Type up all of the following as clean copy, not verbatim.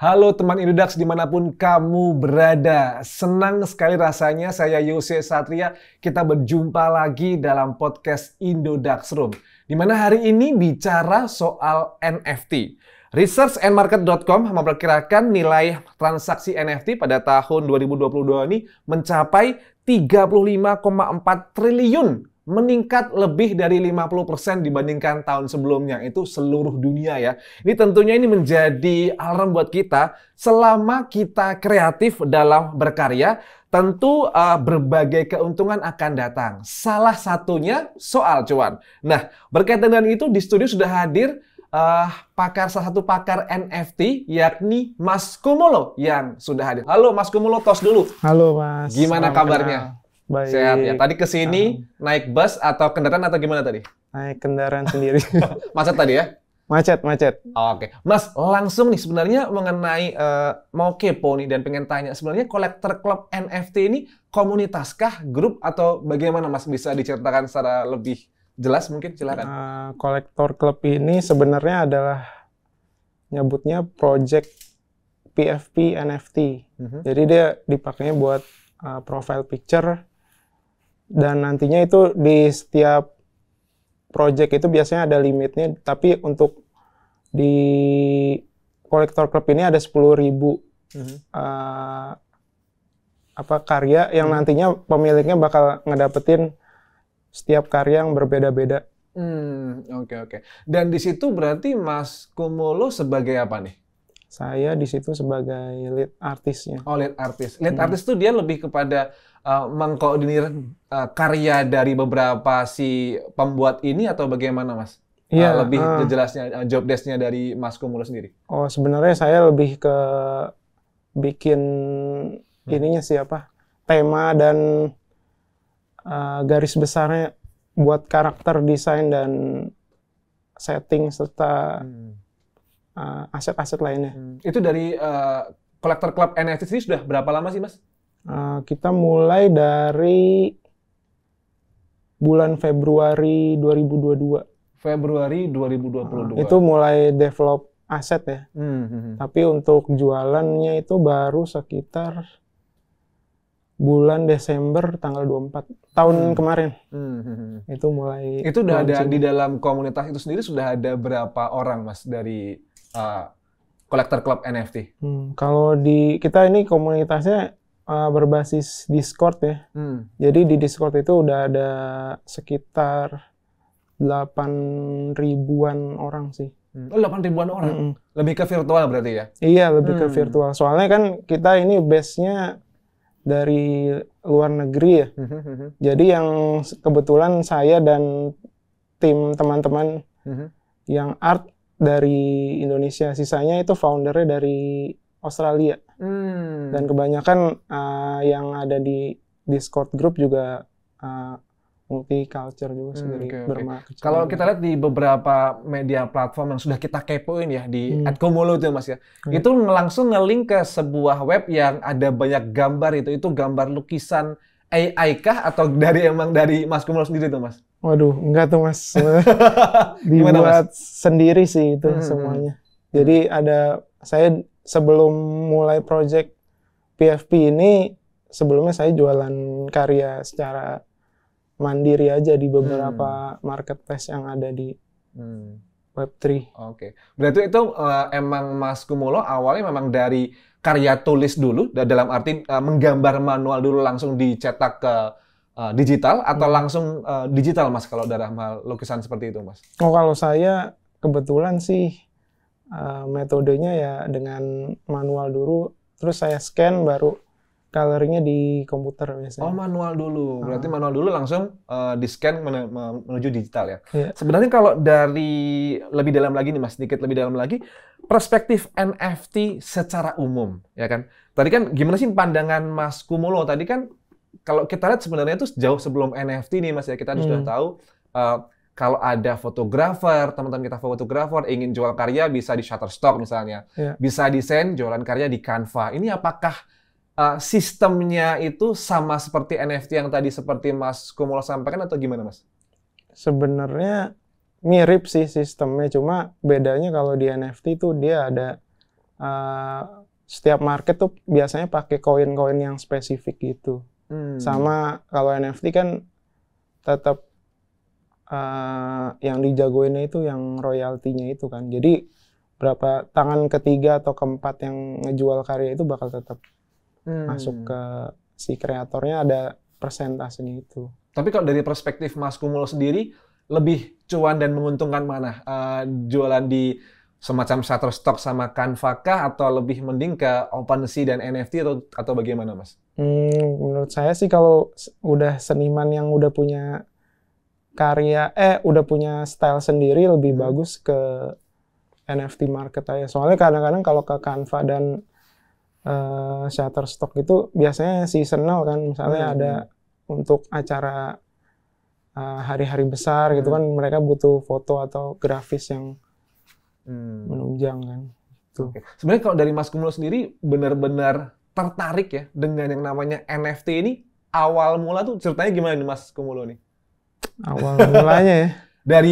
Halo teman Indodax dimanapun kamu berada. Senang sekali rasanya saya Yose Satria kita berjumpa lagi dalam podcast Indodax Room. Di mana hari ini bicara soal NFT. Researchandmarket.com memperkirakan nilai transaksi NFT pada tahun 2022 ini mencapai 35,4 triliun. Meningkat lebih dari 50% dibandingkan tahun sebelumnya. Itu seluruh dunia ya. Ini tentunya ini menjadi alarm buat kita. Selama kita kreatif dalam berkarya, tentu berbagai keuntungan akan datang. Salah satunya soal cuan. Nah, berkaitan dengan itu di studio sudah hadir salah satu pakar NFT, yakni Mas Kumulo yang sudah hadir. Halo Mas Kumulo, tos dulu. Halo Mas. Gimana kabarnya? Baik. Sehat ya. Tadi ke sini naik bus atau kendaraan atau gimana tadi? Naik kendaraan sendiri. Macet tadi ya? Macet. Oke. Mas, langsung nih sebenarnya mengenai mau kepo nih dan pengen tanya. Sebenarnya Collector Club NFT ini komunitaskah, grup atau bagaimana Mas? Bisa diceritakan secara lebih jelas mungkin? Silakan. Collector Club ini sebenarnya adalah nyebutnya project PFP NFT. Jadi dia dipakainya buat profile picture. Dan nantinya itu di setiap project itu biasanya ada limitnya, tapi untuk di Collector Club ini ada 10.000 karya yang nantinya pemiliknya bakal ngedapetin setiap karya yang berbeda-beda. Oke. Dan di situ berarti Mas Kumulo sebagai apa nih? Saya di situ sebagai lead artisnya. Oh, lead artist. Lead artist itu dia lebih kepada mengkoordinir karya dari beberapa si pembuat ini atau bagaimana, Mas? Iya. Lebih jelasnya job desk-nya dari Mas Kumulo sendiri. Oh, sebenarnya saya lebih ke bikin ininya siapa? Tema dan garis besarnya buat karakter, desain dan setting serta aset-aset lainnya. Itu dari Collector Club NFT ini sudah berapa lama sih, Mas? Kita mulai dari bulan Februari 2022. Februari 2022. Itu mulai develop aset ya. Tapi untuk jualannya itu baru sekitar bulan Desember tanggal 24 tahun kemarin. Itu mulai. Itu udah ada di dalam komunitas itu sendiri sudah ada berapa orang, Mas, dari Collector Club NFT? Kalau di kita ini komunitasnya berbasis Discord ya. Jadi di Discord itu udah ada sekitar 8.000-an orang sih. 8.000-an orang? Lebih ke virtual berarti ya? Iya, lebih ke virtual. Soalnya kan kita ini base-nya dari luar negeri ya. Jadi yang kebetulan saya dan tim teman-teman yang art dari Indonesia, sisanya itu foundernya dari Australia. Dan kebanyakan yang ada di Discord group juga multi-culture juga sendiri. Kalau kita lihat di beberapa media platform yang sudah kita kepoin ya, di @kumulo itu Mas ya, itu langsung nge-link ke sebuah web yang ada banyak gambar itu gambar lukisan AI kah atau emang dari Mas Kumulo sendiri tuh Mas? Waduh, enggak tuh Mas. Dibuat sendiri sih itu semuanya. Jadi saya sebelum mulai project PFP ini, sebelumnya saya jualan karya secara mandiri aja di beberapa marketplace yang ada di Web3. Oke. Berarti itu emang Mas Kumulo awalnya memang dari karya tulis dulu, dalam arti menggambar manual dulu langsung dicetak ke digital atau langsung digital Mas kalau dalam hal lukisan seperti itu Mas? Oh, kalau saya kebetulan sih metodenya ya dengan manual dulu, terus saya scan baru coloringnya di komputer biasanya. Oh, manual dulu. Berarti manual dulu langsung di-scan menuju digital ya? Iya. Sebenarnya kalau dari lebih dalam lagi nih Mas, sedikit lebih dalam lagi, perspektif NFT secara umum, ya kan? Tadi kan gimana sih pandangan Mas Kumulo? Tadi kan kalau kita lihat sebenarnya itu jauh sebelum NFT nih Mas ya, kita sudah tahu kalau ada fotografer, teman-teman kita fotografer ingin jual karya bisa di Shutterstock misalnya. Bisa desain jualan karya di Canva. Ini apakah sistemnya itu sama seperti NFT yang tadi seperti Mas Kumulo sampaikan atau gimana Mas? Sebenarnya mirip sih sistemnya, cuma bedanya kalau di NFT itu dia ada setiap market tuh biasanya pakai koin-koin yang spesifik gitu. Sama kalau NFT kan tetap yang dijagoinnya itu yang royaltinya itu kan. Jadi berapa tangan ketiga atau keempat yang ngejual karya itu bakal tetap masuk ke si kreatornya, ada persentasenya itu. Tapi kalau dari perspektif Mas Kumulo sendiri, lebih cuan dan menguntungkan mana? Jualan di semacam Shutterstock sama Canva kah, atau lebih mending ke OpenSea dan NFT atau bagaimana, Mas? Menurut saya sih kalau udah seniman yang udah punya karya, udah punya style sendiri, lebih bagus ke NFT market aja. Soalnya kadang-kadang kalau ke Canva dan Shutterstock itu biasanya seasonal kan, misalnya ada untuk acara hari-hari besar gitu kan, mereka butuh foto atau grafis yang menunjang kan. Tuh. Oke. Sebenarnya kalau dari Mas Kumulo sendiri benar-benar tertarik ya dengan yang namanya NFT ini, awal mula tuh ceritanya gimana nih Mas Kumulo nih? Awal mulanya ya.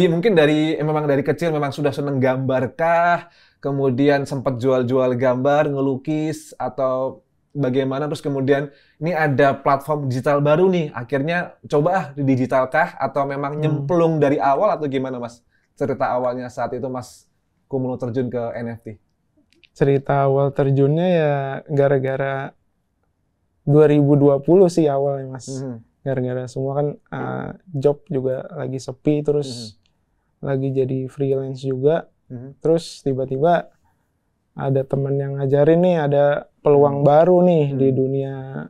Mungkin memang dari kecil memang sudah seneng gambar kah? Kemudian sempat jual-jual gambar, ngelukis, atau bagaimana? Terus kemudian ini ada platform digital baru nih, akhirnya coba di digital kah? Atau memang nyemplung dari awal atau gimana, Mas? Cerita awalnya saat itu Mas Kumulo terjun ke NFT. Cerita awal terjunnya ya gara-gara 2020 sih awalnya, Mas. Gara-gara semua kan job juga lagi sepi, terus lagi jadi freelance juga. Terus tiba-tiba ada teman yang ngajarin nih, ada peluang baru nih di dunia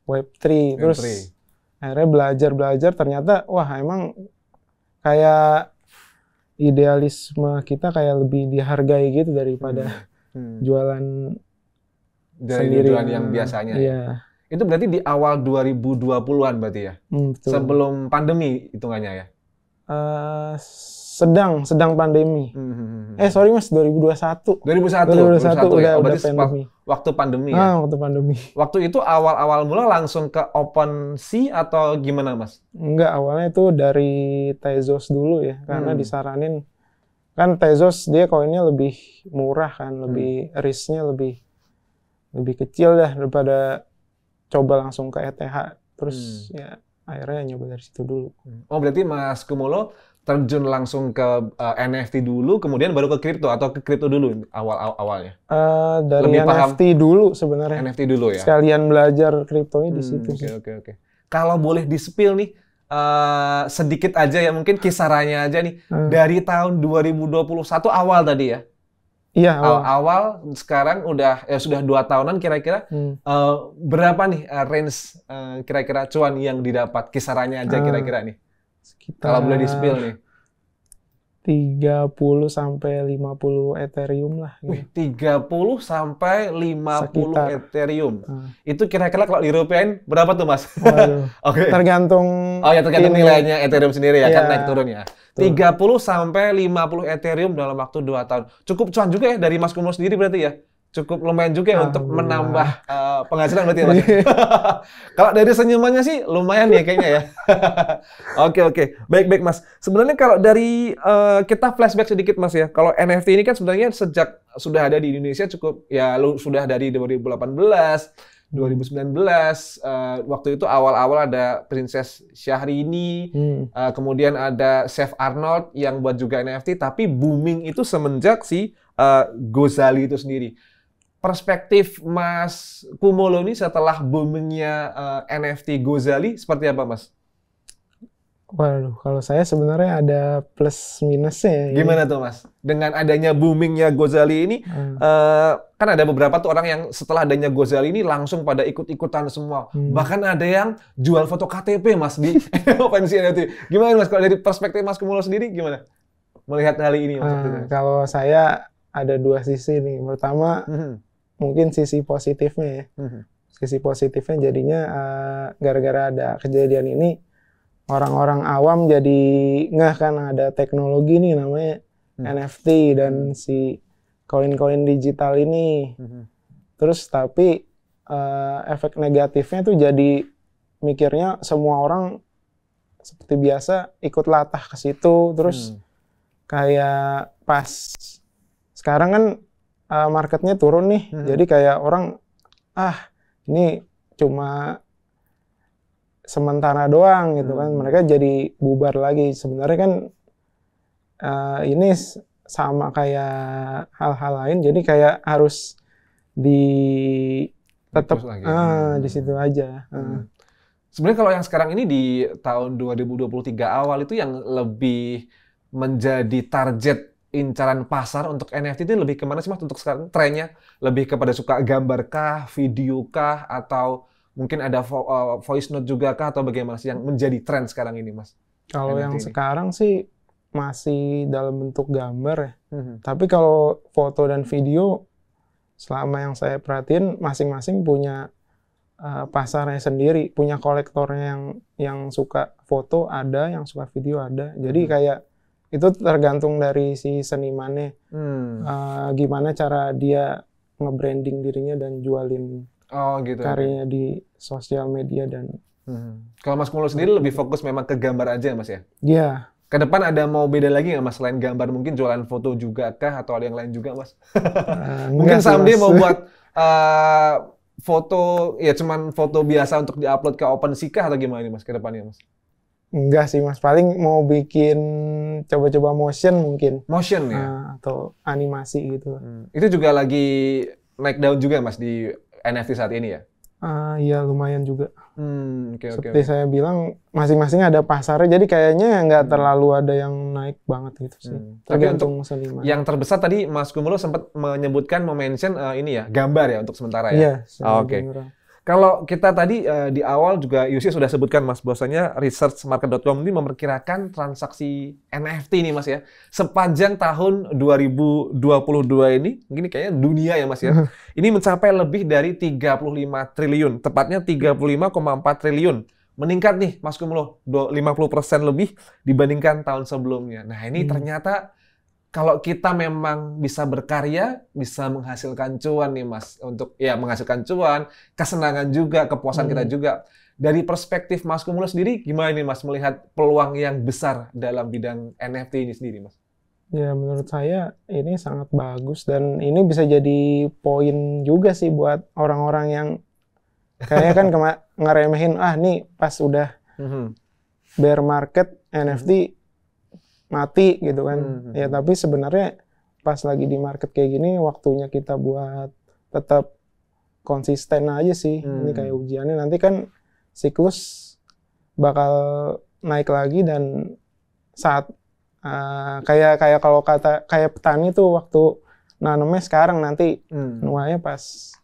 Web3. Terus akhirnya belajar, ternyata wah emang kayak idealisme kita kayak lebih dihargai gitu daripada jualan sendiri yang biasanya. Iya. Itu berarti di awal 2020-an berarti ya? Betul. Sebelum pandemi hitungannya ya? Sedang pandemi. Sorry Mas, 2021. 2021 ya? Udah pandemi. Waktu pandemi ya? Waktu pandemi. Waktu itu awal-awal mula langsung ke OpenSea atau gimana Mas? Enggak, awalnya itu dari Tezos dulu ya, karena disaranin. Kan Tezos dia koinnya lebih murah kan, lebih risk-nya lebih kecil dah daripada coba langsung ke ETH. Terus ya akhirnya nyoba dari situ dulu. Oh berarti Mas Kumulo terjun langsung ke NFT dulu, kemudian baru ke kripto atau ke kripto dulu awalnya? Dari lebih NFT paham. Dulu sebenarnya. NFT dulu ya? Sekalian belajar kriptonya di situ. Oke. Kalau boleh di-spill nih, sedikit aja ya, mungkin kisarannya aja nih. Dari tahun 2021 awal tadi ya? Iya, awal. Sekarang sudah 2 tahunan kira-kira. Berapa nih range kira-kira cuan yang didapat? Kisarannya aja kira-kira nih. Kalau boleh di-spill nih. 30 sampai 50 Ethereum lah. Gitu. 30 sampai 50 Sekitar. Ethereum. Itu kira-kira kalau di rupiahin berapa tuh, Mas? Oke. Tergantung nilainya Ethereum sendiri ya, kan naik turun ya. 30 sampai 50 Ethereum dalam waktu 2 tahun. Cukup cuan juga ya dari Mas Kumulo sendiri berarti ya? Cukup lumayan juga ya untuk menambah penghasilan berarti ya, Mas? Kalau dari senyumannya sih lumayan ya kayaknya ya. Oke. Baik Mas. Sebenarnya kalau dari kita flashback sedikit Mas ya. Kalau NFT ini kan sebenarnya sejak sudah ada di Indonesia cukup ya sudah dari 2018, 2019, waktu itu awal-awal ada Princess Syahrini, kemudian ada Chef Arnold yang buat juga NFT, tapi booming itu semenjak si Gozali itu sendiri. Perspektif Mas Kumulo ini setelah boomingnya NFT Gozali seperti apa Mas? Waduh, kalau saya sebenarnya ada plus minusnya. Gimana tuh Mas? Dengan adanya boomingnya Gozali ini, kan ada beberapa tuh orang yang setelah adanya Gozali ini langsung pada ikut-ikutan semua. Bahkan ada yang jual foto KTP Mas di OpenSea NFT. Gimana Mas? Kalau dari perspektif Mas Kumulo sendiri gimana? Melihat hal ini Mas? Kalau saya ada 2 sisi nih. Pertama, mungkin sisi positifnya ya. Sisi positifnya jadinya gara-gara ada kejadian ini, orang-orang awam jadi ngeh kan ada teknologi nih namanya NFT dan si koin-koin digital ini. Terus tapi efek negatifnya tuh jadi mikirnya semua orang seperti biasa ikut latah ke situ. Terus kayak pas sekarang kan marketnya turun nih. Jadi kayak orang ini cuma sementara doang gitu kan. Mereka jadi bubar lagi. Sebenarnya kan ini sama kayak hal-hal lain. Jadi kayak harus tetap di situ aja. Sebenarnya kalau yang sekarang ini di tahun 2023 awal itu yang lebih menjadi target incaran pasar untuk NFT itu lebih kemana sih Mas untuk sekarang trennya? Lebih kepada suka gambar kah, video kah, atau mungkin ada voice note juga kah, atau bagaimana sih yang menjadi tren sekarang ini Mas? Kalau yang sekarang sih masih dalam bentuk gambar ya. Tapi kalau foto dan video selama yang saya perhatiin masing-masing punya pasarnya sendiri, punya kolektornya yang suka foto ada, yang suka video ada. Jadi kayak itu tergantung dari si senimannya, gimana cara dia nge-branding dirinya dan jualin karyanya di sosial media dan. Kalau Mas Kumulo sendiri lebih fokus memang ke gambar aja Mas ya? Iya. Ke depan ada mau beda lagi nggak Mas selain gambar, mungkin jualan foto juga kah atau ada yang lain juga Mas? Mungkin someday mau buat foto ya cuman foto biasa untuk diupload ke OpenSea kah atau gimana nih Mas ke depannya Mas? Enggak sih Mas, paling mau bikin coba-coba motion mungkin. Motion ya? Atau animasi gitu. Itu juga lagi naik daun juga Mas di NFT saat ini ya? Iya lumayan juga. Seperti saya bilang masing-masing ada pasarnya, jadi kayaknya nggak terlalu ada yang naik banget gitu sih. Tapi untuk yang terbesar tadi Mas Kumulo sempat menyebutkan mention ini ya gambar ya untuk sementara ya. Iya. Kalau kita tadi di awal juga Yusi sudah sebutkan Mas bahwasanya researchmarket.com ini memperkirakan transaksi NFT nih Mas ya sepanjang tahun 2022 ini kayaknya dunia ya Mas ya. Ini mencapai lebih dari 35 triliun, tepatnya 35,4 triliun. Meningkat nih Mas Kumulo 50% lebih dibandingkan tahun sebelumnya. Nah, ini ternyata kalau kita memang bisa berkarya, bisa menghasilkan cuan nih Mas, untuk ya menghasilkan cuan, kesenangan juga, kepuasan kita juga. Dari perspektif Mas Kumulo sendiri, gimana nih Mas melihat peluang yang besar dalam bidang NFT ini sendiri Mas? Ya menurut saya ini sangat bagus dan ini bisa jadi poin juga sih buat orang-orang yang kayaknya kan ngeremehin, nih pas udah bear market NFT mati gitu kan. Ya tapi sebenarnya pas lagi di market kayak gini waktunya kita buat tetap konsisten aja sih. Ini kayak ujiannya nanti kan siklus bakal naik lagi dan saat kayak kalau kayak petani tuh waktu nanamnya sekarang nanti nuanya pas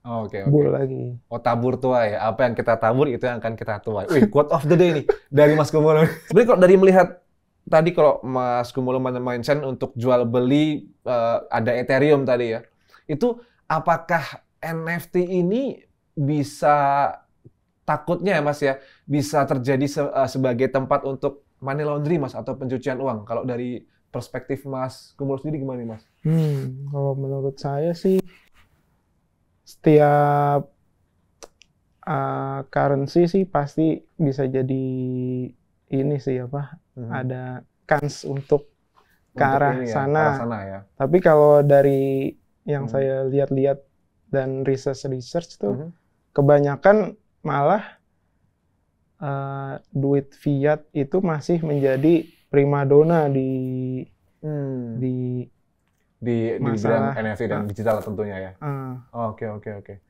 bull lagi. Tabur tuai. Apa yang kita tabur itu yang akan kita tuai. Wih, quote of the day nih dari Mas Kumulo. Sebenarnya kalau dari melihat tadi kalau Mas Kumulo mention untuk jual beli ada Ethereum tadi ya. Itu apakah NFT ini bisa takutnya ya Mas ya bisa terjadi sebagai tempat untuk money laundry Mas atau pencucian uang? Kalau dari perspektif Mas Kumulo sendiri gimana nih Mas? Kalau menurut saya sih setiap currency sih pasti bisa jadi ini sih ada kans untuk ke arah sana. Ya. Tapi kalau dari yang saya lihat-lihat dan research tuh kebanyakan malah duit fiat itu masih menjadi primadona di bidang NFT dan digital tentunya ya. Oke.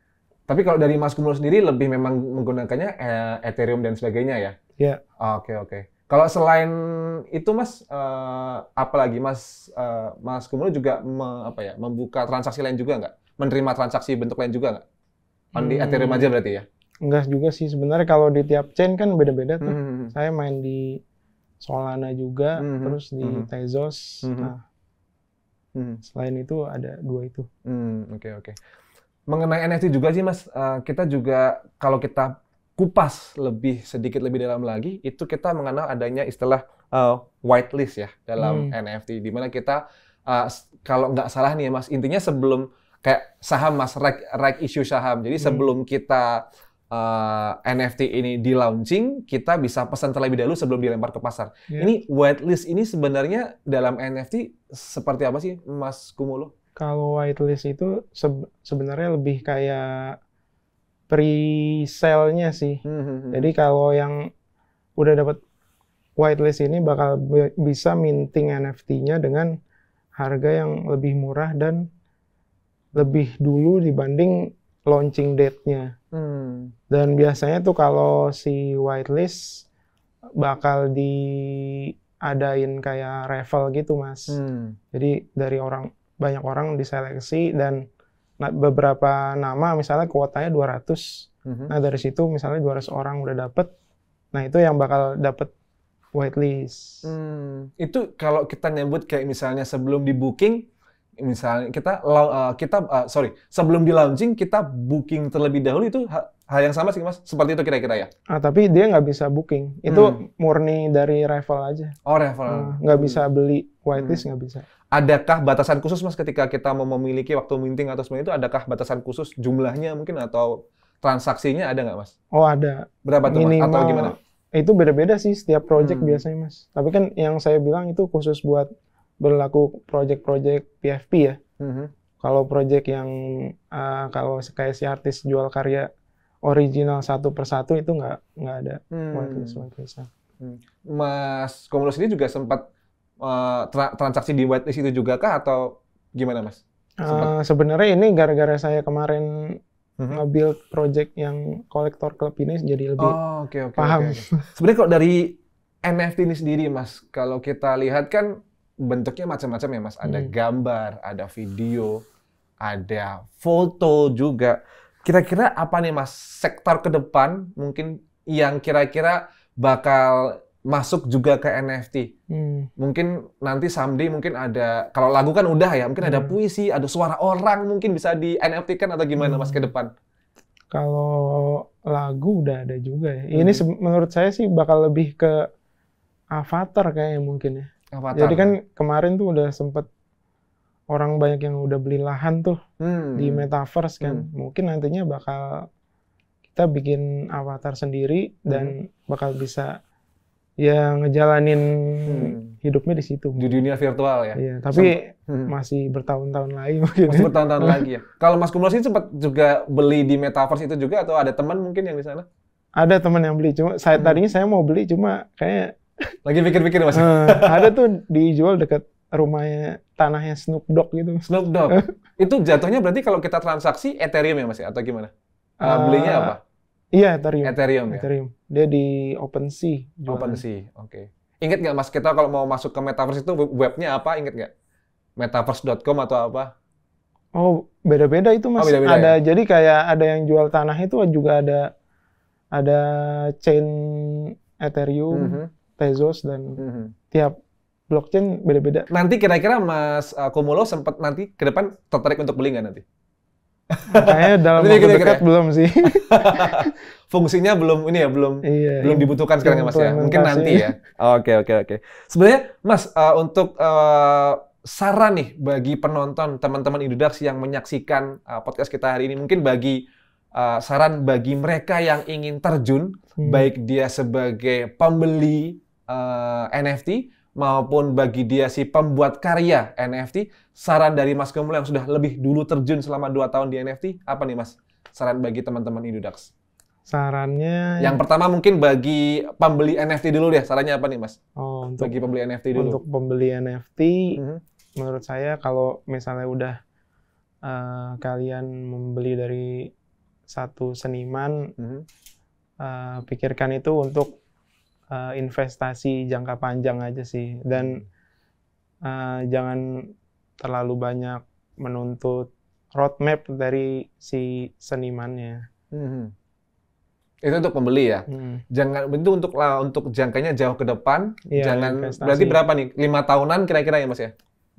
Tapi kalau dari Mas Kumulo sendiri lebih memang menggunakannya Ethereum dan sebagainya ya? Iya. Oke. Kalau selain itu Mas, apalagi Mas Kumulo juga membuka transaksi lain juga nggak? Menerima transaksi bentuk lain juga nggak? Di Ethereum aja berarti ya? Enggak juga sih. Sebenarnya kalau di tiap chain kan beda-beda tuh. Saya main di Solana juga, terus di Tezos. Selain itu ada 2 itu. Oke. Mengenai NFT juga sih Mas, kita juga kalau kita kupas sedikit lebih dalam lagi, itu kita mengenal adanya istilah whitelist ya dalam NFT, di mana kita kalau nggak salah nih ya Mas, intinya sebelum kayak saham Mas, right issue saham. Jadi sebelum kita NFT ini di launching, kita bisa pesan terlebih dahulu sebelum dilempar ke pasar. Ini whitelist ini sebenarnya dalam NFT seperti apa sih Mas Kumulo? Kalau whitelist itu sebenarnya lebih kayak pre-sale-nya sih. Jadi kalau yang udah dapat whitelist ini bakal bisa minting NFT-nya dengan harga yang lebih murah dan lebih dulu dibanding launching date-nya. Dan biasanya tuh kalau si whitelist bakal diadain kayak raffle gitu, Mas. Jadi dari banyak orang diseleksi dan beberapa nama misalnya kuotanya 200. Nah dari situ misalnya 200 orang udah dapet, nah itu yang bakal dapet whitelist. Itu kalau kita nyebut kayak misalnya sebelum di booking, misalnya sebelum di launching kita booking terlebih dahulu, itu hal yang sama sih Mas, seperti itu kira-kira ya? Tapi dia nggak bisa booking, itu murni dari raffle aja. Oh raffle. Nggak bisa beli whitelist, nggak bisa. Adakah batasan khusus Mas ketika kita mau memiliki waktu minting atau seperti itu, adakah batasan khusus jumlahnya mungkin atau transaksinya ada nggak Mas? Oh ada. Berapa tuh Mas? Atau gimana? Itu beda-beda sih setiap project biasanya Mas. Tapi kan yang saya bilang itu khusus buat berlaku project-project PFP ya. Kalau project yang kalau kayak si artis jual karya original satu persatu itu nggak ada whitelist. Mas Komulus ini juga sempat transaksi di whitelist itu juga kah atau gimana Mas? Sebenarnya ini gara-gara saya kemarin nge-build project yang kolektor klub ini jadi lebih paham. Sebenarnya kalau dari NFT ini sendiri Mas, kalau kita lihat kan bentuknya macam-macam ya Mas. Ada gambar, ada video, ada foto juga. Kira-kira apa nih Mas sektor ke depan mungkin yang kira-kira bakal masuk juga ke NFT? Mungkin nanti someday mungkin ada, kalau lagu kan udah ya, mungkin ada puisi, ada suara orang mungkin bisa di NFT kan atau gimana Mas ke depan? Kalau lagu udah ada juga ya. Ini menurut saya sih bakal lebih ke avatar kayaknya mungkin ya. Avatar. Jadi kan kemarin tuh udah sempet orang banyak yang udah beli lahan tuh di metaverse kan. Mungkin nantinya bakal kita bikin avatar sendiri dan bakal bisa ya ngejalanin hidupnya di situ. Di dunia virtual ya? Iya, tapi masih bertahun-tahun lagi mungkin. Masih bertahun-tahun lagi ya? Kalau Mas Komulus ini sempat juga beli di metaverse itu juga atau ada teman mungkin yang di sana? Ada teman yang beli, cuma tadinya saya mau beli cuma kayak lagi pikir-pikir Mas? Ada tuh dijual dekat rumahnya, tanahnya Snoop Dogg gitu. Snoop Dogg? Itu jatuhnya berarti kalau kita transaksi Ethereum ya Mas ya? Atau gimana? Belinya apa? Iya, Ethereum. Ethereum ya? Ethereum. Dia di OpenSea. OpenSea, oke. Ingat nggak Mas, kita kalau mau masuk ke Metaverse itu webnya apa, ingat nggak? Metaverse.com atau apa? Oh, beda-beda itu Mas. Beda-beda, ada ya? Jadi kayak ada yang jual tanah itu juga ada chain Ethereum, Tezos, dan tiap blockchain beda-beda. Nanti kira-kira Mas Komulus sempat nanti ke depan tertarik untuk beli nggak nanti? Kayaknya dalam waktu dekat belum sih. Fungsinya belum belum dibutuhkan sekarang ya Mas ya. Mungkin nanti ya. Oke. Sebenarnya Mas untuk saran nih bagi penonton teman-teman Indodax yang menyaksikan podcast kita hari ini, mungkin bagi saran bagi mereka yang ingin terjun, baik dia sebagai pembeli NFT maupun bagi dia si pembuat karya NFT, saran dari Mas Komulus yang sudah lebih dulu terjun selama 2 tahun di NFT, apa nih Mas? Saran bagi teman-teman Indodax. Sarannya... Yang pertama mungkin bagi pembeli NFT dulu deh, sarannya apa nih Mas? Bagi pembeli NFT dulu. Untuk pembeli NFT, menurut saya kalau misalnya udah kalian membeli dari satu seniman, pikirkan itu untuk investasi jangka panjang aja sih, dan jangan terlalu banyak menuntut roadmap dari si senimannya. Itu untuk pembeli ya. Jangan itu untuk jangkanya jauh ke depan. Ya, jangan investasi. Berarti berapa nih? 5 tahunan kira-kira ya Mas ya?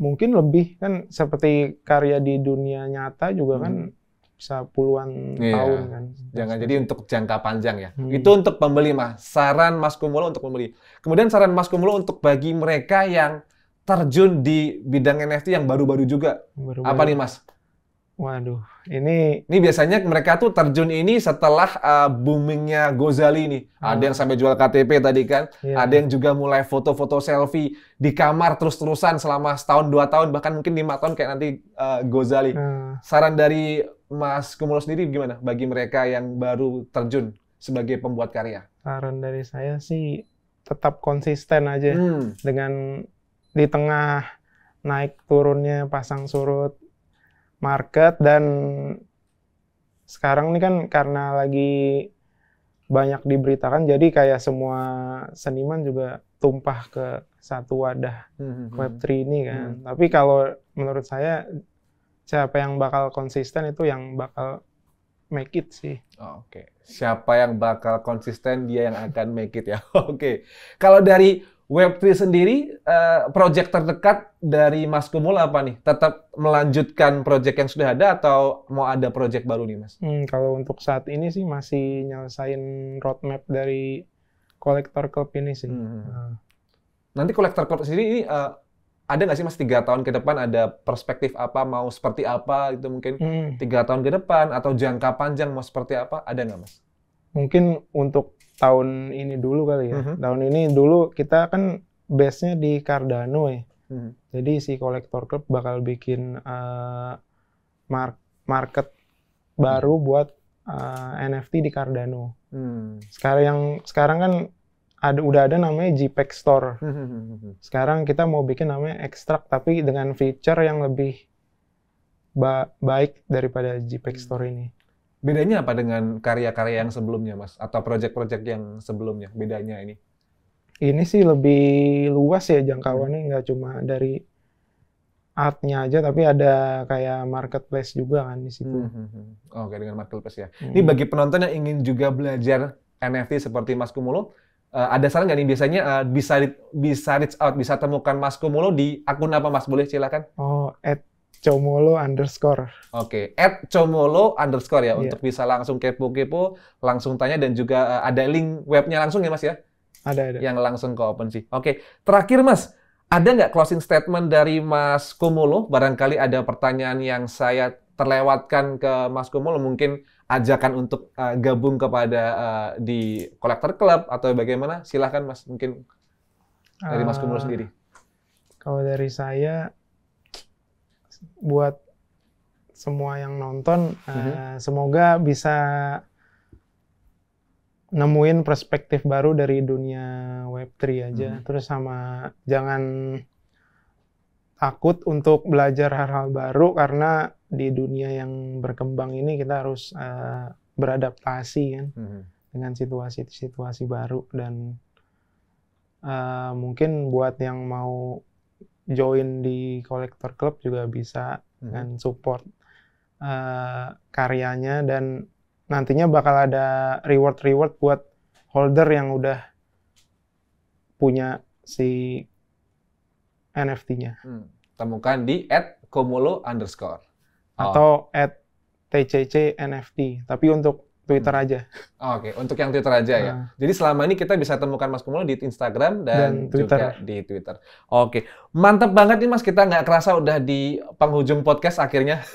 Mungkin lebih kan, seperti karya di dunia nyata juga kan bisa puluhan tahun kan. Jangan, jadi untuk jangka panjang ya. Itu untuk pembeli Mas. Saran Mas Komulus untuk pembeli. Kemudian saran Mas Komulus untuk bagi mereka yang terjun di bidang NFT yang baru-baru juga. Apa nih Mas? Waduh, ini Ini biasanya mereka tuh terjun ini setelah boomingnya Gozali nih. Ada yang sampai jual KTP tadi kan. Iya. Ada yang juga mulai foto-foto selfie di kamar terus-terusan selama setahun, 2 tahun, bahkan mungkin 5 tahun kayak nanti Gozali. Saran dari Mas Kumulo sendiri gimana bagi mereka yang baru terjun sebagai pembuat karya? saran dari saya sih tetap konsisten aja dengan di tengah naik turunnya pasang surut market, dan sekarang ini kan karena lagi banyak diberitakan, jadi kayak semua seniman juga tumpah ke satu wadah Web3 ini kan. Tapi kalau menurut saya siapa yang bakal konsisten itu yang bakal make it sih. Oke. Siapa yang bakal konsisten, dia yang akan make it ya. Oke. Kalau dari Web3 sendiri, project terdekat dari Mas Kumulo apa nih? Tetap melanjutkan project yang sudah ada atau mau ada project baru nih, Mas? Kalau untuk saat ini sih masih nyelesain roadmap dari Collector Club ini sih. Nanti Collector Club sendiri ini ada nggak sih Mas 3 tahun ke depan ada perspektif apa, mau seperti apa itu mungkin 3 tahun ke depan atau jangka panjang mau seperti apa, ada nggak Mas? Mungkin untuk tahun ini dulu kali ya. Tahun ini dulu kita kan base-nya di Cardano ya. Jadi si Collector Club bakal bikin market baru buat NFT di Cardano. Sekarang kan udah ada namanya JPEG Store. Sekarang kita mau bikin namanya Extract tapi dengan feature yang lebih baik daripada JPEG Store ini. Bedanya apa dengan karya-karya yang sebelumnya, Mas? Atau project-project yang sebelumnya? Bedanya ini? Ini sih lebih luas ya jangkauannya, nggak cuma dari art-nya aja, tapi ada kayak marketplace juga kan di situ. Oke, dengan marketplace ya. Ini bagi penonton yang ingin juga belajar NFT seperti Mas Kumulo, ada saran nggak nih? Biasanya bisa reach out, bisa temukan Mas Kumulo di akun apa, Mas? Boleh silakan? @comolo_. Oke, @comolo_ ya, untuk bisa langsung kepo-kepo, langsung tanya, dan juga ada link webnya langsung ya Mas ya? Ada. Yang langsung ke OpenSea. Oke, terakhir Mas, ada nggak closing statement dari Mas Kumulo? Barangkali ada pertanyaan yang saya terlewatkan ke Mas Kumulo, mungkin ajakan untuk gabung kepada di Collector Club atau bagaimana? Silahkan Mas, mungkin dari Mas Kumulo sendiri. Kalau dari saya, buat semua yang nonton, semoga bisa nemuin perspektif baru dari dunia Web3 aja. Terus sama jangan takut untuk belajar hal-hal baru, karena di dunia yang berkembang ini kita harus beradaptasi kan dengan situasi-situasi baru. Dan mungkin buat yang mau join di Collector Club juga bisa dengan support karyanya, dan nantinya bakal ada reward buat holder yang udah punya si NFT-nya. Temukan di @comolo_. Atau @tcc_nft, tapi untuk Twitter aja. Oke, untuk yang Twitter aja ya. Jadi selama ini kita bisa temukan Mas Kumulo di Instagram dan juga di Twitter. Oke, mantap banget nih Mas. Kita nggak kerasa udah di penghujung podcast akhirnya.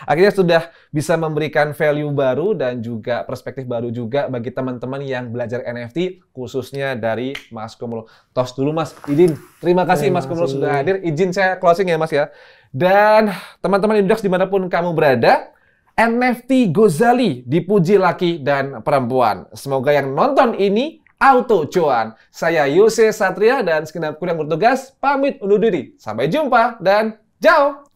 Akhirnya sudah bisa memberikan value baru dan juga perspektif baru juga bagi teman-teman yang belajar NFT, khususnya dari Mas Kumulo. Tos dulu Mas, izin. Terima kasih Mas Kumulo sudah hadir. Izin saya closing ya Mas ya. Dan teman-teman Indodax dimanapun kamu berada, NFT Gozali dipuji laki dan perempuan. Semoga yang nonton ini auto cuan. Saya Yose Satria dan segenap kru yang bertugas pamit undur diri. Sampai jumpa dan ciao.